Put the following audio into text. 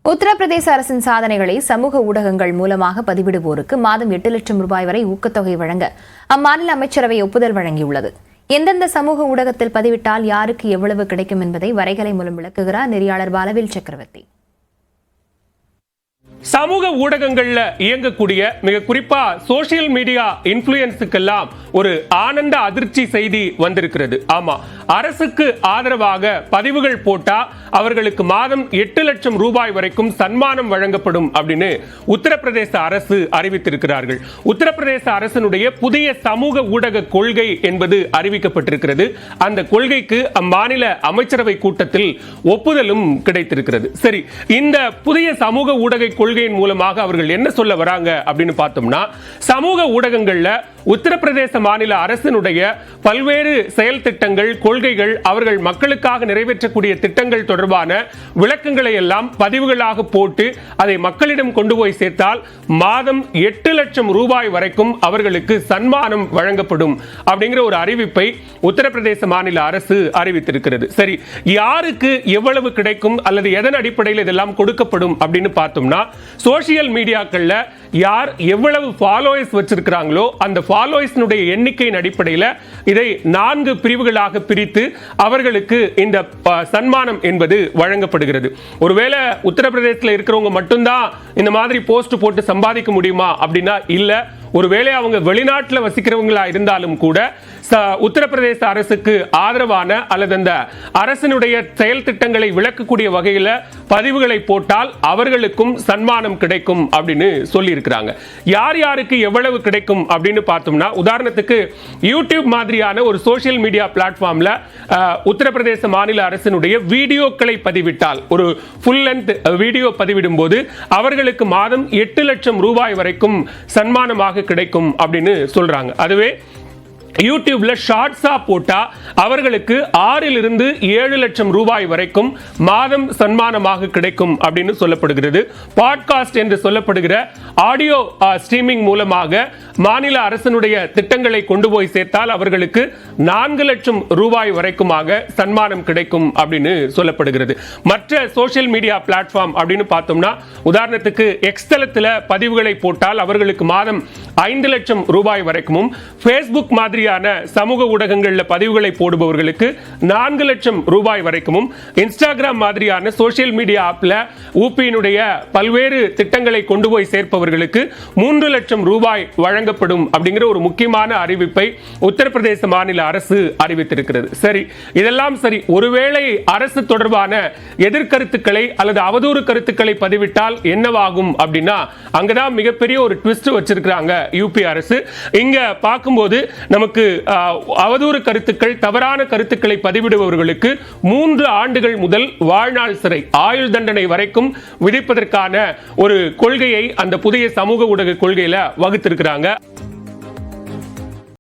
உத்தரப்பிரதேச அரசின் சாதனைகளை சமூக ஊடகங்கள் மூலமாக பதிவிடுவோருக்கு மாதம் 8 லட்சம் ரூபாய் வரை ஊக்கத்தொகை வழங்க அம்மாநில அமைச்சரவை ஒப்புதல் வழங்கியுள்ளது. எந்தெந்த சமூக ஊடகத்தில் பதிவிட்டால் யாருக்கு எவ்வளவு கிடைக்கும் என்பதை வரைகலை மூலம் விளக்குகிறார் நெறியாளர் பாலவேல் சக்கரவர்த்தி. சமூக ஊடகங்கள்ல இயங்கக்கூடிய மிக குறிப்பா சோசியல் மீடியா இன்ஃப்ளூயன்ஸுக்கெல்லாம் ஒரு ஆனந்த அதிர்ச்சி செய்தி வந்திருக்கிறது. ஆமா, அரசுக்கு ஆதரவாக பதிவுகள் போட்டா அவர்களுக்கு மாதம் 8 லட்சம் ரூபாய் வரைக்கும் சன்மானம் வழங்கப்படும் அப்படின்னு உத்தரப்பிரதேச அரசு அறிவித்திருக்கிறார்கள். உத்தரப்பிரதேச அரசினுடைய புதிய சமூக ஊடக கொள்கை என்பது அறிவிக்கப்பட்டிருக்கிறது. அந்த கொள்கைக்கு அம்மாநில அமைச்சரவை கூட்டத்தில் ஒப்புதலும் கிடைத்திருக்கிறது. சரி, இந்த புதிய சமூக ஊடக கொள்கையின் மூலமாக அவர்கள் என்ன சொல்ல வராங்க அப்படின்னு பார்த்தோம்னா, சமூக ஊடகங்கள்ல உத்தரப்பிரதேச மாநில அரசினுடைய பல்வேறு செயல் திட்டங்கள், கொள்கைகள், அவர்கள் மக்களுக்காக நிறைவேற்றக்கூடிய திட்டங்கள் தொடர்பான விளக்கங்களை எல்லாம் பதிவுகளாக போட்டு அதை மக்களிடம் கொண்டு போய் சேர்த்தால் மாதம் 8 லட்சம் ரூபாய் வரைக்கும் அவர்களுக்கு சன்மானம் வழங்கப்படும் அப்படிங்கிற ஒரு அறிவிப்பை உத்தரப்பிரதேச மாநில அரசு அறிவித்திருக்கிறது. சரி, யாருக்கு எவ்வளவு கிடைக்கும் அல்லது எதன் அடிப்படையில் இதெல்லாம் கொடுக்கப்படும் அப்படின்னு பார்த்தோம்னா, சோசியல் மீடியாக்கள்ல யார் எவ்வளவு ஃபாலோவர்ஸ் வச்சிருக்கிறாங்களோ அந்த ஃபாலோவர்ஸ்னுடைய எண்ணிக்கையின் அடிப்படையில் இதை 4 பிரிவுகளாக பிரித்து அவர்களுக்கு இந்த சன்மானம் என்பது வழங்கப்படுகிறது. ஒருவேளை உத்தரப்பிரதேசத்தில் இருக்கிறவங்க மட்டும்தான் இந்த மாதிரி போஸ்ட் போட்டு சம்பாதிக்க முடியுமா அப்படின்னா இல்ல. ஒருவேளை அவங்க வெளிநாட்டில் வசிக்கிறவங்களா இருந்தாலும் கூட உத்தரப்பிரதேச அரசுக்கு ஆதரவான அல்லது அந்த அரசினுடைய செயல் திட்டங்களை விளக்கக்கூடிய வகையில் பதிவுகளை போட்டால் அவர்களுக்கும் சன்மானம் கிடைக்கும் அப்படின்னு சொல்லி இருக்கிறாங்க. யார் யாருக்கு எவ்வளவு கிடைக்கும் அப்படின்னு பார்த்தோம்னா, உதாரணத்துக்கு யூடியூப் மாதிரியான ஒரு சோசியல் மீடியா பிளாட்ஃபார்ம்ல உத்தரப்பிரதேச மாநில அரசினுடைய வீடியோக்களை பதிவிட்டால், ஒரு ஃபுல் லென்த் வீடியோ பதிவிடும் போது அவர்களுக்கு மாதம் 8 லட்சம் ரூபாய் வரைக்கும் சன்மானமாக கிடைக்கும் அப்படின்னு சொல்றாங்க. அதுவே யூடியூப்ல ஷார்ட்ஸா போட்டா அவர்களுக்கு 6 இருந்து 7 லட்சம் ரூபாய் வரைக்கும் மாதம் சன்மானமாக கிடைக்கும் அப்படின்னு சொல்லப்படுகிறது. பாட்காஸ்ட் என்று சொல்லப்படுகிற ஆடியோ ஸ்ட்ரீமிங் மூலமாக மாநில அரசினுடைய திட்டங்களை கொண்டு போய் சேர்த்தால் அவர்களுக்கு 4 லட்சம் ரூபாய் வரைக்குமாக சன்மானம் கிடைக்கும் அப்படின்னு சொல்லப்படுகிறது. மற்ற சோசியல் மீடியா பிளாட்ஃபார்ம் அப்படின்னு பார்த்தோம்னா, உதாரணத்துக்கு எக்ஸ் தளத்தில் பதிவுகளை போட்டால் அவர்களுக்கு மாதம் 5 லட்சம் ரூபாய் வரைக்கும், ஃபேஸ்புக் மாதிரி சமூக ஊடகங்களில் பதிவுகளை போடுபவர்களுக்கு 4 லட்சம் ரூபாய் வரைக்கும், இன்ஸ்டாகிராம் மாதிரியான சோசியல் மீடியா ஆப்ல ஊபியினுடைய பல்வேறு திட்டங்களை கொண்டு போய் சேர்ப்பவர்களுக்கு 3 லட்சம் ரூபாய் வழங்கப்படும் அப்படிங்கிற ஒரு முக்கியமான அறிவிப்பை உத்தரப்பிரதேச மாநில அரசு அறிவித்திருக்கிறது. சரி, இதெல்லாம் சரி. ஒருவேளை அரசு தொடர்பான எதிர்கருத்துக்களை அல்லது அவதூறு கருத்துக்களை பதிவிட்டால் என்னவாகும் அப்படின்னா, அங்கதான் மிகப்பெரிய ஒரு ட்விஸ்ட் வச்சிருக்கிறாங்க யூபி அரசு. இங்க பார்க்கும்போது நமக்கு அவதூறு கருத்துக்கள், தவறான கருத்துக்களை பதிவிடுபவர்களுக்கு 3 ஆண்டுகள் முதல் வாழ்நாள் சிறை, ஆயுள் தண்டனை வரைக்கும் விதிப்பதற்கான ஒரு கொள்கையை அந்த புதிய சமூக ஊடக கொள்கையில வகுத்திருக்கிறாங்க.